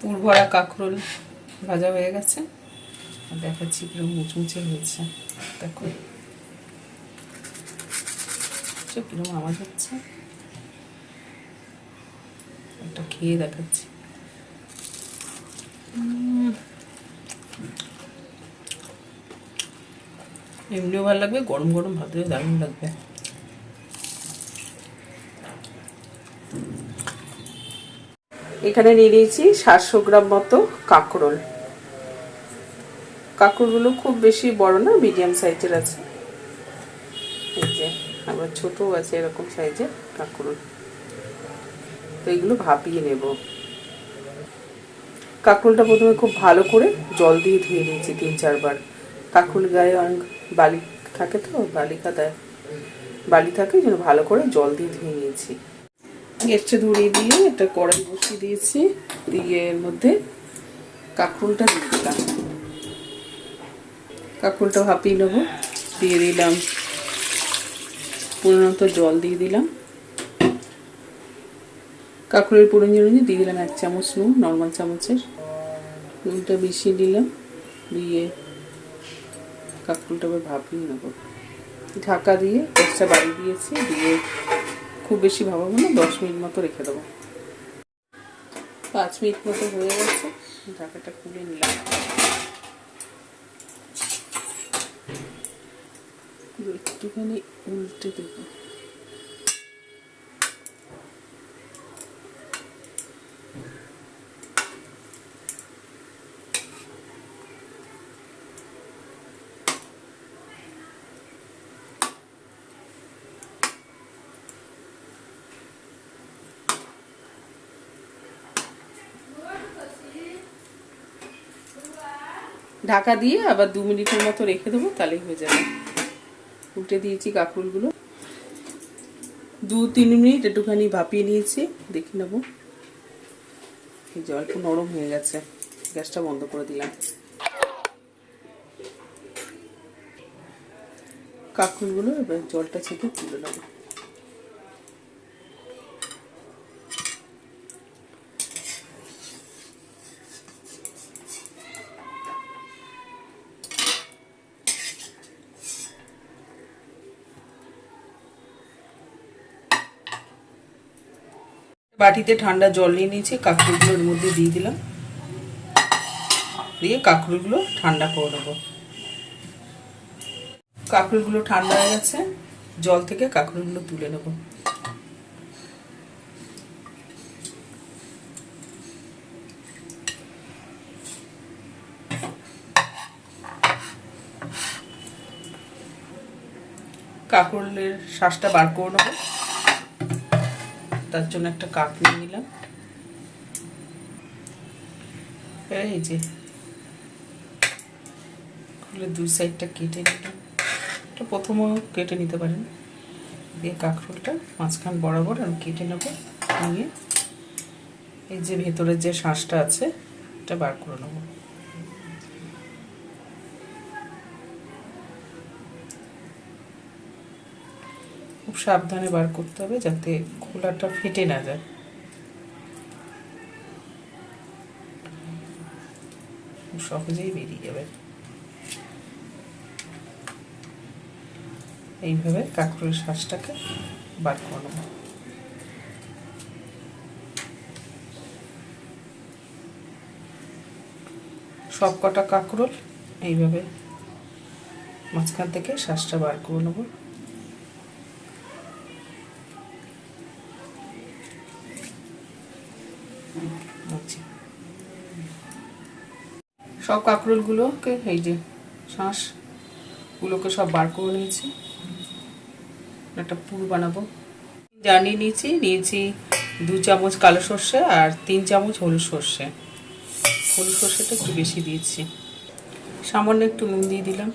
পুর ভরা কাঁকরোল ভাজা হয়ে গেছে। দেখাচ্ছি কিরকম মুচমুচে হয়েছে। দেখো কিরকম আওয়াজ হচ্ছে, একটা খেয়ে দেখাচ্ছি। এমনিও ভালো লাগবে, গরম গরম ভাতে দারুণ লাগবে। এখানে নিয়ে নিয়েছি 700 গ্রাম মতো কাঁকরোল। কাঁকরোলগুলো খুব বেশি বড় না, মিডিয়াম সাইজের আছে। এই যে আবার ছোটও আছে এরকম সাইজের কাঁকরোল। তো এগুলো ভাপিয়ে নেব। কাঁকরোলটা প্রথমে খুব ভালো করে জল দিয়ে ধুয়ে নিয়েছি 3-4 বার। কাঁকরোল গায়ে অনেক বালি থাকে, তো বালি থাকে, যেন ভালো করে জল দিয়ে ধুয়ে নিয়েছি। গ্যাসটা ধরিয়ে দিয়ে একটা কড়াই বসিয়ে দিয়েছি, দিয়ে এর মধ্যে কাঁকরোলটা দিয়ে দিলাম। কাঁকরোলটা ভাপিয়ে নেব। দিয়ে দিলাম পরিমাণ মতো জল দিয়ে দিলাম। কাঁকরোলের পরিমাণ দিয়ে দিলাম 1 চামচ নুন, নর্মাল চামচের নুনটা মিশিয়ে দিলাম। দিয়ে কাঁকরোলটা আবার ভাপিয়ে নেব। ঢাকা দিয়ে গ্যাসটা বাড়িয়ে দিয়েছি। দিয়ে খুব বেশি ভাপাবো না, 10 মিনিট মতো রেখে দেবো। 5 মিনিট মতো হয়ে গেছে, ঢাকাটা খুলে নিলাম। একটুখানি উল্টে দেবো। ঢাকা দিয়ে আবার 2 মিনিটের মতো রেখে দেবো, তাহলেই হয়ে যাবে। উল্টে দিয়েছি কাঁকরোলগুলো। 2-3 মিনিট একটুখানি ভাপিয়ে নিয়েছি, দেখে নেবো। এই যে অল্প নরম হয়ে গেছে, গ্যাসটা বন্ধ করে দিলাম। কাঁকরোলগুলো এবার জলটা ছেঁকে তুলে নেবো। বাটিতে ঠান্ডা জল নিয়ে নিয়েছি, কাঁকরোলগুলোর মধ্যে দিয়ে দিলাম। দিয়ে কাঁকরোলগুলো ঠান্ডা করে নেবো। কাঁকরোলগুলো ঠান্ডা হয়ে গেছে, জল থেকে কাঁকরোলগুলো তুলে নেব। কাঁকরোলের শাঁসটা বার করে নেব, তার জন্য একটা কাপ নিয়ে নিলাম। এই যে দুই সাইডটা কেটে নিলাম, এটা প্রথমেও কেটে নিতে পারেন। দিয়ে কাঁকরোলটা মাঝখান বরাবর আমি কেটে নেব। নিয়ে এই যে ভেতরের যে শাঁসটা আছে এটা বার করে নেব। খুব সাবধানে বার করতে হবে, যাতে খোলাটা ফেটে না যায়। সহজেই বেরিয়ে যাবে। এইভাবে কাঁকরোলের শাঁসটাকে বার করে নেব। সব কটা কাঁকরোল এইভাবে মাঝখান থেকে শাঁসটা বার করে নেব। সব কাঁকরোলগুলোকে এই যে শাঁসগুলোকে সব বার করে নিয়েছি। একটা পুর বানাবো। জানিয়ে নিয়েছি 2 চামচ কালো সর্ষে আর 3 চামচ হলুদ সর্ষে। হলুদ সর্ষেটা একটু বেশি দিয়েছি। সামান্য একটু নুন দিয়ে দিলাম।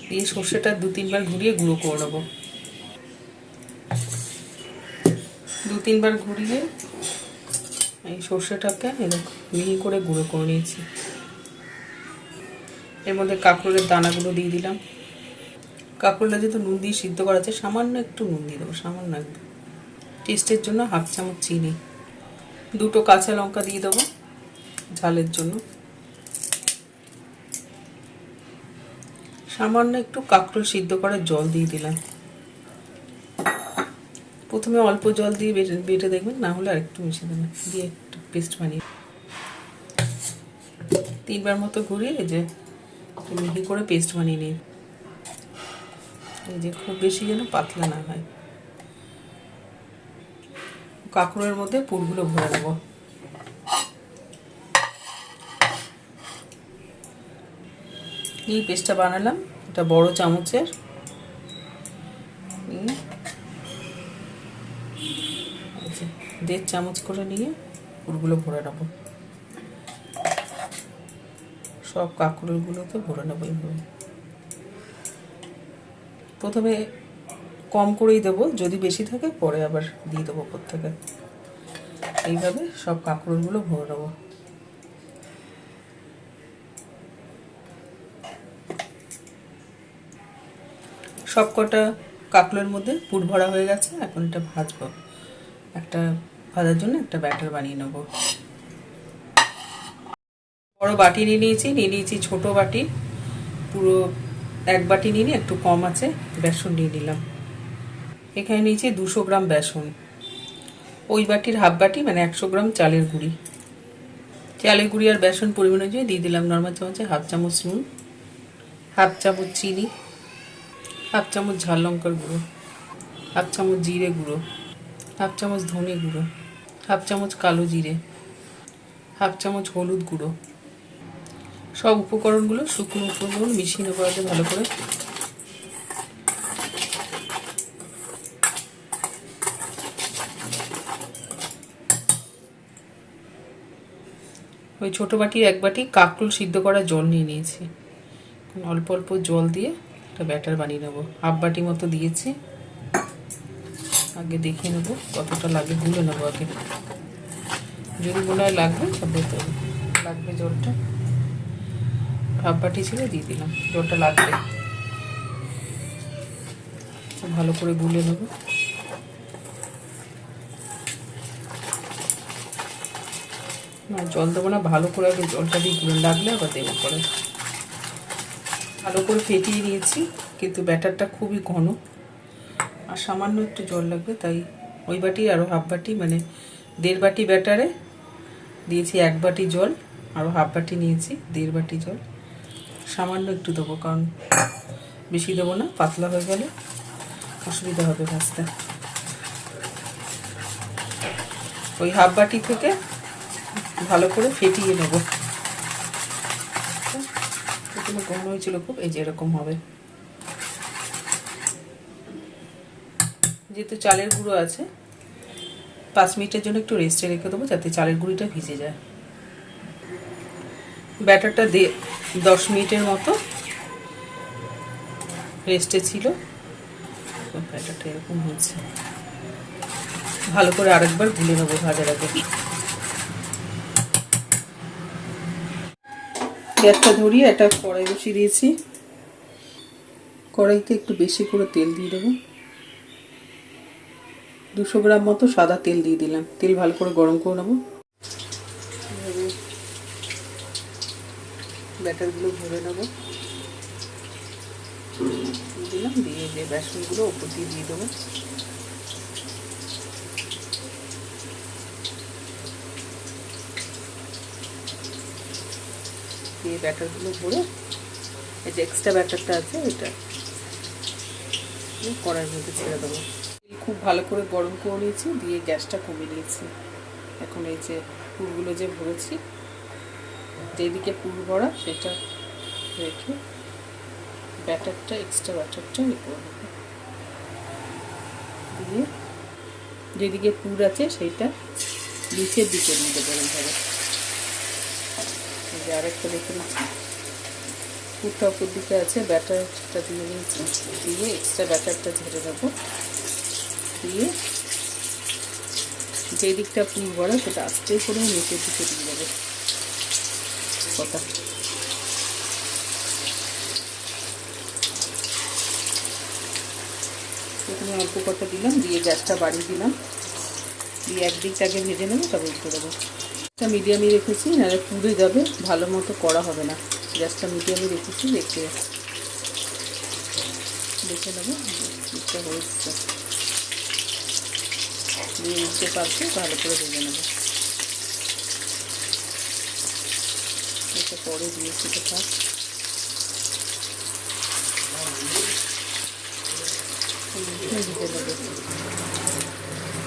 দিয়ে সর্ষেটা 2-3 বার ঘুরিয়ে গুঁড়ো করে নেবো। 2-3 বার ঘুরিয়ে এই সর্ষেটাকে এরকম মিহি করে গুঁড়ো করে নিয়েছি। এর মধ্যে কাঁকরোলের দানাগুলো দিয়ে দিলাম। কাঁকরোলটা যেহেতু নুন দিয়ে সিদ্ধ করা আছে, সামান্য একটু নুন দিয়ে দেবো, সামান্য একদম। টেস্টের জন্য 1/2 চামচ চিনি। 2টো কাঁচা লঙ্কা দিয়ে দেবো। ঝালের জন্য। সামান্য একটু কাঁকরোল সিদ্ধ করার জল দিয়ে দিলাম। প্রথমে অল্প জল দিয়ে বেটে দেখবেন, না হলে আরেকটু মিশিয়ে দেবেন, দিয়ে একটু পেস্ট বানিয়ে 3 বার মতো ঘুরিয়ে এই যে মিহি করে পেস্ট বানিয়ে নিই। এই যে খুব বেশি যেন পাতলা না হয়। কাঁকরোলের মধ্যে পুরগুলো ভরে নেব। এই পেস্টটা বানালাম, এটা বড় চামচের, 1.5 চামচ করে নিয়ে পুরগুলো ভরে নেব। সব কাঁকরোলগুলোতে ভরে নেব এইভাবে। প্রথমে কম করেই দেবো, যদি বেশি থাকে পরে আবার দিয়ে দেবো উপর থেকে। এইভাবে সব কাঁকরোলগুলো ভরে নেবো। সব কটা কাঁকরোলের মধ্যে পুর ভরা হয়ে গেছে। এখন এটা ভাজবো। একটা ভাজার জন্য একটা ব্যাটার বানিয়ে নেব। বড় বাটি নিয়ে নিয়েছি ছোট বাটি, পুরো 1 বাটি নিয়ে একটু কম আছে বেসন নিয়ে নিলাম। এখানে নিয়েছি 200 গ্রাম বেসন। ওই বাটির হাফ বাটি মানে 100 গ্রাম চালের গুঁড়ি। চালের গুঁড়ি আর বেসন পরিমাণ অনুযায়ী দিয়ে দিলাম নর্মাল চামচে 1/2 চামচ নুন, 1/2 চামচ চিনি, 1/2 চামচ ঝাল লঙ্কার গুঁড়ো, 1/2 চামচ জিরে গুঁড়ো, 1/2 চামচ ধনে গুঁড়ো, 1/2 চামচ কালো জিরে, 1/2 চামচ হলুদ গুঁড়ো। সব উপকরণগুলো শুকনো উপকরণ মিশিয়ে নেবো আগে ভালো করে। ওই ছোটো বাটির 1 বাটি কাঁকরোল সিদ্ধ করা জল নিয়ে নিয়েছি। অল্প অল্প জল দিয়ে একটা ব্যাটার বানিয়ে নেবো। হাফ বাটি মতো দিয়েছি। আগে দেখে নেবো কতটা লাগে, গুলে নেবো আগে। যদি মনে হয় লাগবে তবে তো লাগবে জলটা। হাফ বাটি ছিল, দিয়ে দিলাম, জলটা লাগবে। ভালো করে গুলে নেবো। না জল দেবো না, ভালো করে আগে জলটা দিয়ে গুলে, লাগলে আবার দেবো পরে। ভালো করে ফেটিয়ে নিয়েছি, কিন্তু ব্যাটারটা খুবই ঘন আর সামান্য একটু জল লাগবে, তাই ওই বাটি আরও হাফ বাটি মানে 1.5 বাটি ব্যাটারে দিয়েছি 1 বাটি জল, আরও হাফ বাটি নিয়েছি 1.5 বাটি জল। সামান্য একটু দেবো, কারণ বেশি দেবো না, পাতলা হয়ে গেলে অসুবিধা হবে ভাজতে। ওই হাফ বাটি থেকে ভালো করে ফেটিয়ে নেব। প্রথমে ঘন হয়েছিল খুব, এই যে এরকম হবে। যেহেতু চালের গুঁড়ো আছে, 5 মিনিটের জন্য একটু রেস্টে রেখে দেবো যাতে চালের গুঁড়িটা ভিজে যায়। ব্যাটারটা 10 মিনিটের মতো রেস্টে ছিল। ব্যাটারটা এরকম হয়েছে। ভালো করে আরেকবার গুলে নেবো ভাজার আগে। গ্যাসটা ধরিয়ে একটা কড়াই বসিয়ে দিয়েছি। কড়াইতে একটু বেশি করে তেল দিয়ে দেবো। 200 গ্রাম মতো সাদা তেল দিয়ে দিলাম। তেল ভালো করে গরম করে নেবো। ব্যাটারগুলো ভরে নেবো। দিলাম, দিয়ে যে বেসনগুলো ওপর দিয়ে দিয়ে দেবো। দিয়ে ব্যাটারগুলো ভরে এই যে এক্সট্রা ব্যাটারটা আছে ওইটা কড়াইয়ের মধ্যে ছেড়ে দেবো। খুব ভালো করে গরম করে নিয়েছি, দিয়ে গ্যাসটা কমিয়ে নিয়েছি। এখন এই যে পুরগুলো যে ভরেছি, যেদিকে পুর ভরা সেটা রেখে ব্যাটারটা এক্সট্রা ব্যাটারটা করে নেবো। দিয়ে যেদিকে পুর আছে সেইটা নিচের দিকে দিয়ে দেবো এইভাবে। যে আরেকটা দেখে নিচ্ছি, পুরটা উপর দিকে আছে, ব্যাটারটা দিয়ে নিয়েছি। দিয়ে এক্সট্রা ব্যাটারটা ঝেড়ে দেবো। দিয়ে যে দিকটা পুর ভরা সেটা আস্তে করে নিচের দিকে দিয়ে দেবো। কথা প্রথমে অল্প কটা দিলাম, দিয়ে গ্যাসটা বাড়িয়ে দিলাম। দিয়ে একদিকটা আগে ভেজে নেবো, তবে উঠে দেবো। মিডিয়ামে রেখেছি, নাহলে পুড়ে যাবে, ভালো মতো করা হবে না। গ্যাসটা মিডিয়ামে রেখেছি, দেখে নেবো এটা হয়েছে, দিয়ে উঠতে পারছে ভালো করে ভেজে নেবো। এটা পরে দিয়েছি তো থাক। ভেজে নেবো,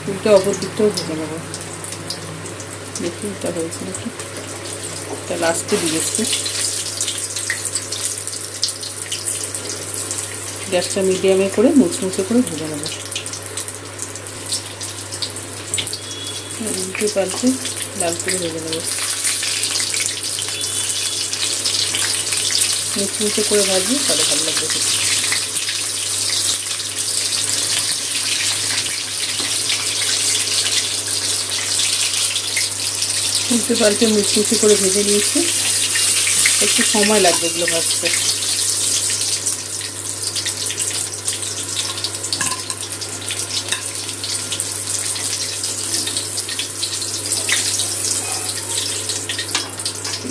ফুলটা অপর দিকটাও ভেজে নেবো। দেখি এটা হয়েছে নাকি, এটা লাস্টে দিয়েছি। গ্যাসটা মিডিয়ামে করে মুচমুচে করে ভেজে নেবো। উল্টে পাল্টে লাল করে ভেজে নেবো। মুচমুচে করে ভাজবো, তাহলে ভালো লাগবে খেতে। উল্টে পাল্টে মুচমুচে করে ভেজে নিয়েছি, একটু সময় লাগবে এগুলো ভাজতে।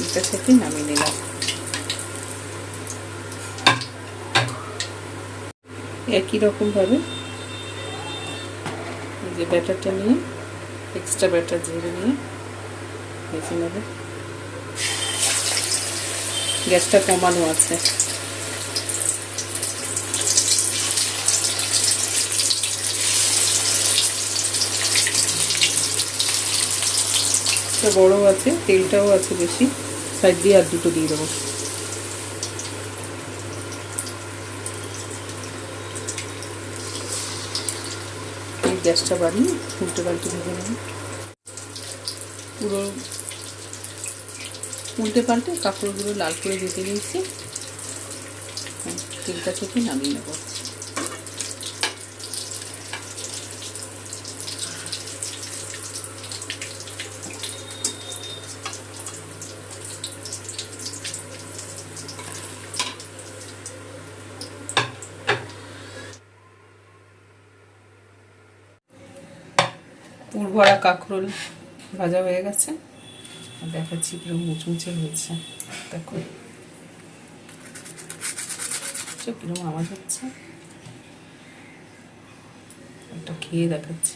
এটা থেকে নামিয়ে নিলাম। একই রকমভাবে যে ব্যাটারটা নিয়ে, এক্সট্রা ব্যাটার ঝেড়ে নিয়ে ভেজে নেবে। গ্যাসটা কমানো আছে। এটা বড় আছে, তেলটাও আছে বেশি, সাইড দিয়ে আর দুটো দিয়ে দেবো। গ্যাসটা বাড়িয়ে উল্টে পাল্টে ভেজে নেব। পুরো উল্টে পাল্টে কাঁকড়গুলো লাল করে ভেজে নিয়েছি, তেলটা থেকে নামিয়ে নেব। পুর ভরা কাঁকরোল ভাজা হয়ে গেছে, দেখাচ্ছি কিরকম মুচমুচে হয়েছে। দেখো কিরকম আওয়াজ হচ্ছে, একটা খেয়ে দেখাচ্ছি।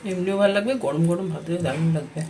এমনিও ভালো লাগবে, গরম গরম ভাতে দারুণ লাগবে।